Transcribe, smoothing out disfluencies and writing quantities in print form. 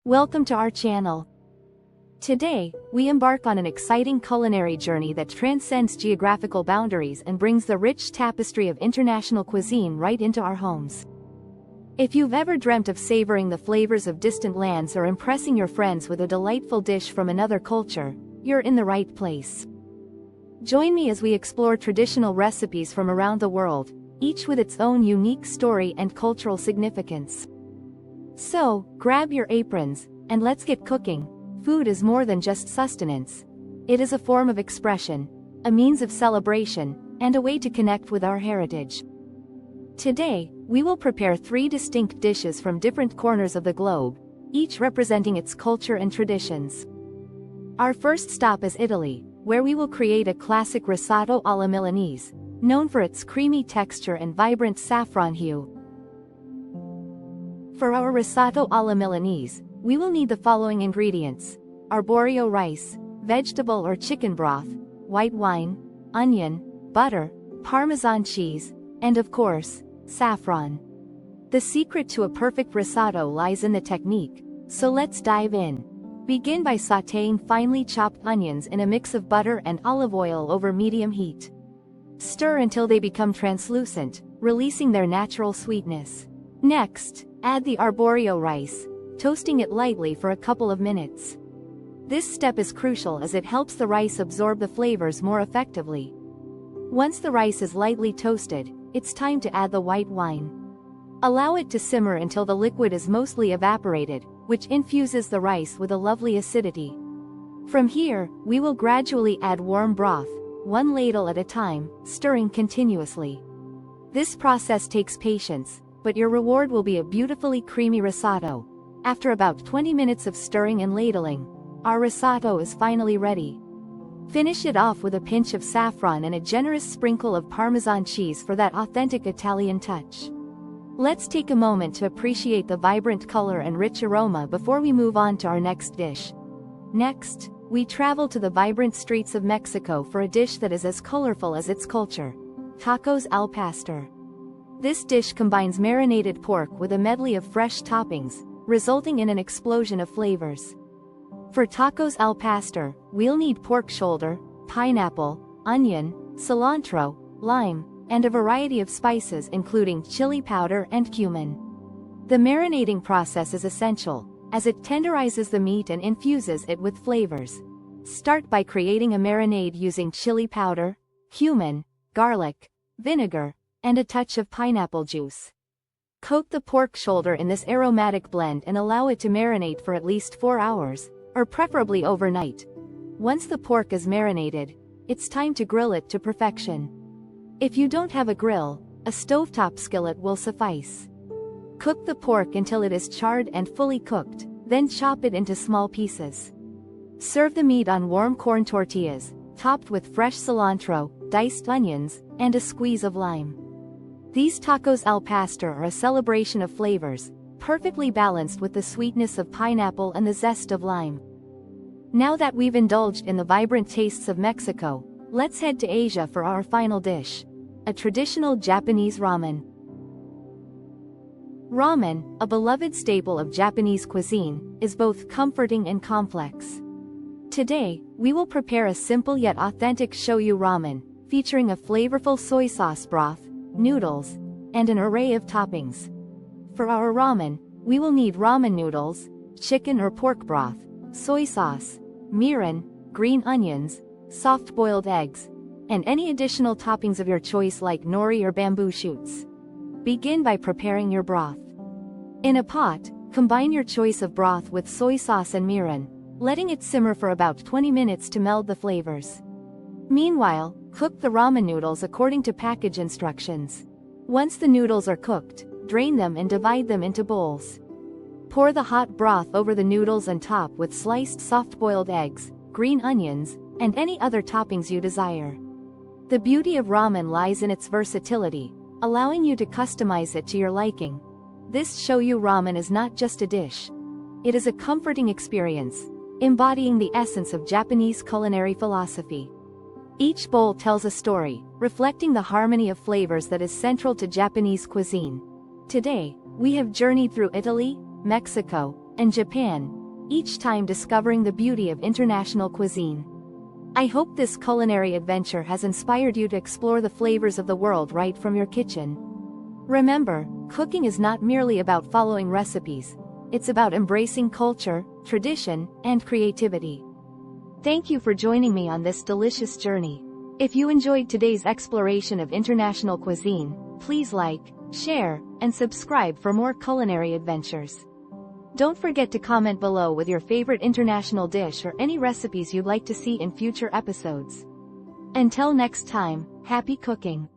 Welcome to our channel. Today, we embark on an exciting culinary journey that transcends geographical boundaries and brings the rich tapestry of international cuisine right into our homes. If you've ever dreamt of savoring the flavors of distant lands or impressing your friends with a delightful dish from another culture, you're in the right place. Join me as we explore traditional recipes from around the world, each with its own unique story and cultural significance. So, grab your aprons, and let's get cooking. Food is more than just sustenance. It is a form of expression, a means of celebration, and a way to connect with our heritage. Today, we will prepare 3 distinct dishes from different corners of the globe, each representing its culture and traditions. Our first stop is Italy, where we will create a classic risotto alla Milanese, known for its creamy texture and vibrant saffron hue. For our risotto alla Milanese, we will need the following ingredients: arborio rice, vegetable or chicken broth, white wine, onion, butter, Parmesan cheese, and of course, saffron. The secret to a perfect risotto lies in the technique, so let's dive in. Begin by sautéing finely chopped onions in a mix of butter and olive oil over medium heat. Stir until they become translucent, releasing their natural sweetness. Next, add the arborio rice, toasting it lightly for a couple of minutes. This step is crucial as it helps the rice absorb the flavors more effectively. Once the rice is lightly toasted, it's time to add the white wine. Allow it to simmer until the liquid is mostly evaporated, which infuses the rice with a lovely acidity. From here, we will gradually add warm broth, 1 ladle at a time, stirring continuously. This process takes patience, but your reward will be a beautifully creamy risotto. After about 20 minutes of stirring and ladling, our risotto is finally ready. Finish it off with a pinch of saffron and a generous sprinkle of Parmesan cheese for that authentic Italian touch. Let's take a moment to appreciate the vibrant color and rich aroma before we move on to our next dish. Next, we travel to the vibrant streets of Mexico for a dish that is as colorful as its culture: tacos al pastor. This dish combines marinated pork with a medley of fresh toppings, resulting in an explosion of flavors. For tacos al pastor, we'll need pork shoulder, pineapple, onion, cilantro, lime, and a variety of spices including chili powder and cumin. The marinating process is essential, as it tenderizes the meat and infuses it with flavors. Start by creating a marinade using chili powder, cumin, garlic, vinegar, and a touch of pineapple juice. Coat the pork shoulder in this aromatic blend and allow it to marinate for at least 4 hours, or preferably overnight. Once the pork is marinated, it's time to grill it to perfection. If you don't have a grill, a stovetop skillet will suffice. Cook the pork until it is charred and fully cooked, then chop it into small pieces. Serve the meat on warm corn tortillas, topped with fresh cilantro, diced onions, and a squeeze of lime. These tacos al pastor are a celebration of flavors, perfectly balanced with the sweetness of pineapple and the zest of lime. Now that we've indulged in the vibrant tastes of Mexico, let's head to Asia for our final dish: a traditional Japanese ramen. Ramen, a beloved staple of Japanese cuisine, is both comforting and complex. Today, we will prepare a simple yet authentic shoyu ramen, featuring a flavorful soy sauce broth, noodles, and an array of toppings. For our ramen, we will need ramen noodles, chicken or pork broth, soy sauce, mirin, green onions, soft-boiled eggs, and any additional toppings of your choice like nori or bamboo shoots. Begin by preparing your broth. In a pot, combine your choice of broth with soy sauce and mirin, letting it simmer for about 20 minutes to meld the flavors. Meanwhile, cook the ramen noodles according to package instructions. Once the noodles are cooked, drain them and divide them into bowls. Pour the hot broth over the noodles and top with sliced soft-boiled eggs, green onions, and any other toppings you desire. The beauty of ramen lies in its versatility, allowing you to customize it to your liking. This shoyu ramen is not just a dish. It is a comforting experience, embodying the essence of Japanese culinary philosophy. Each bowl tells a story, reflecting the harmony of flavors that is central to Japanese cuisine. Today, we have journeyed through Italy, Mexico, and Japan, each time discovering the beauty of international cuisine. I hope this culinary adventure has inspired you to explore the flavors of the world right from your kitchen. Remember, cooking is not merely about following recipes, it's about embracing culture, tradition, and creativity. Thank you for joining me on this delicious journey. If you enjoyed today's exploration of international cuisine, please like, share, and subscribe for more culinary adventures. Don't forget to comment below with your favorite international dish or any recipes you'd like to see in future episodes. Until next time, happy cooking!